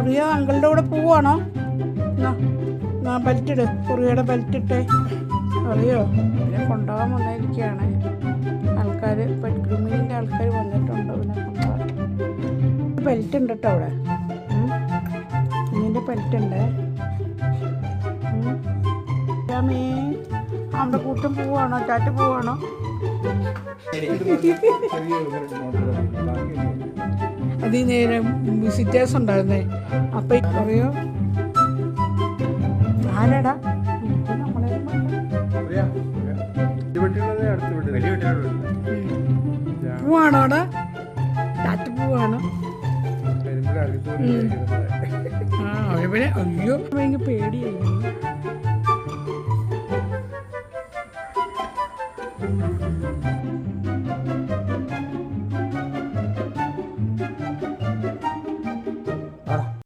അറിയോ അങ്കിളുടെ കൂടെ പോവാണോ? ബെൽറ്റ് ഇട്, കുറിയുടെ ബെൽറ്റ് ഇട്ടേ. അറിയോ പിന്നെ കൊണ്ടുപോകാൻ വന്നിരിക്കുകയാണ് ആൾക്കാർ. പെറ്റ് ഗ്രൂമിങ്ങിൻ്റെ ആൾക്കാർ വന്നിട്ടുണ്ട് പിന്നെ കൊണ്ടുപോകാൻ. ബെൽറ്റ് ഉണ്ട് കേട്ടോ അവിടെ. ഇതിൻ്റെ ബെൽറ്റ് ഉണ്ട്. അവിടെ കൂട്ടം പോവാണോ? ടാറ്റ പോവാണോ? അത് നേരെ വിസിറ്റേഴ്സ് ഉണ്ടായിരുന്നേ. അപ്പം അറിയോ ആരാടാ പോവാണോ അവിടെ? ടാറ്റ പോവാണോ? അവരെ അയ്യോ ഭയങ്കര പേടിയായി.